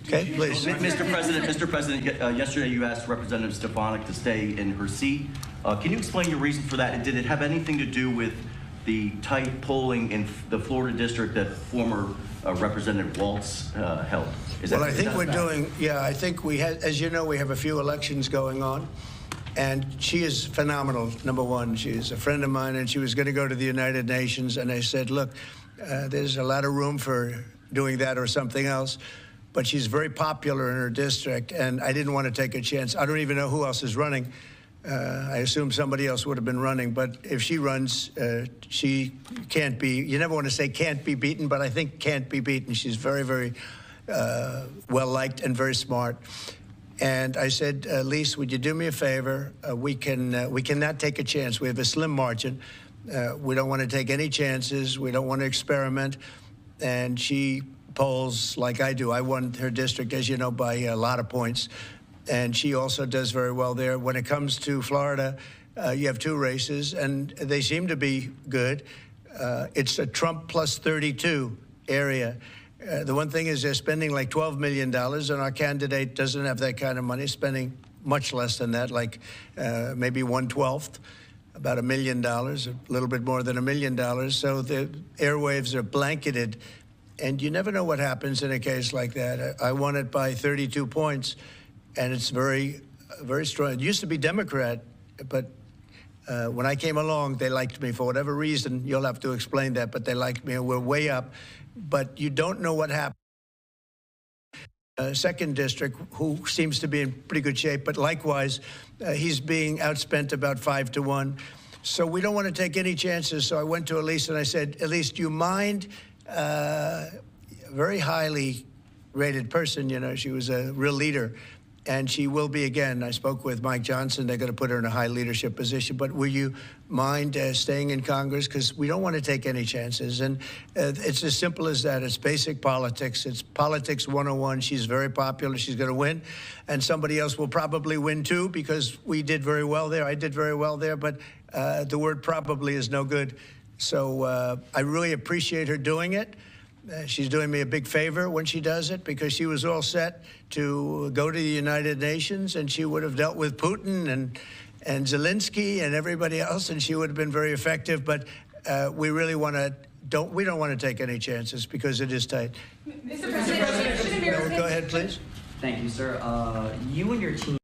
Okay, please. Mr. President, yesterday you asked Representative Stefanik to stay in her seat. Can you explain your reason for that? And did it have anything to do with the tight polling in the Florida district that former Representative Waltz held? Well, I think we're doing, I think we had, as you know, we have a few elections going on. And she is phenomenal, number one. She's a friend of mine, and she was going to go to the United Nations. And I said, look, there's a lot of room for doing that or something else. But she's very popular in her district, and I didn't want to take a chance. I don't even know who else is running. I assume somebody else would have been running. But if she runs, she can't be, you never want to say can't be beaten, but I think can't be beaten. She's very, very well-liked and very smart. And I said, Lise, would you do me a favor? We cannot take a chance. We have a slim margin. We don't want to take any chances. We don't want to experiment. And she polls like I do. I won her district, as you know, by a lot of points. And she also does very well there. When it comes to Florida, you have two races, and they seem to be good. It's a Trump plus 32 area. The one thing is they're spending like $12 million, and our candidate doesn't have that kind of money, spending much less than that, like maybe 1/12, about $1 million, a little bit more than $1 million. So the airwaves are blanketed, and you never know what happens in a case like that. I won it by 32 points, and it's very, very strong. It used to be Democrat, but when I came along, they liked me for whatever reason. You'll have to explain that, but they liked me, and we're way up. But you don't know what happened. Second district, who seems to be in pretty good shape, but likewise, he's being outspent about 5-1. So we don't want to take any chances. So I went to Elise and I said, Elise, do you mind? Very highly rated person, you know, she was a real leader. And she will be again. I spoke with Mike Johnson. They're going to put her in a high leadership position. But will you mind staying in Congress? Because we don't want to take any chances. And it's as simple as that. It's basic politics. It's politics 101. She's very popular. She's going to win. And somebody else will probably win, too, because we did very well there. I did very well there. But the word probably is no good. So I really appreciate her doing it. She's doing me a big favor when she does it, because she was all set to go to the United Nations, and she would have dealt with Putin and Zelensky and everybody else, and she would have been very effective. But we really want to we don't want to take any chances because it is tight. Mr. President, go ahead, please. Thank you, sir. You and your team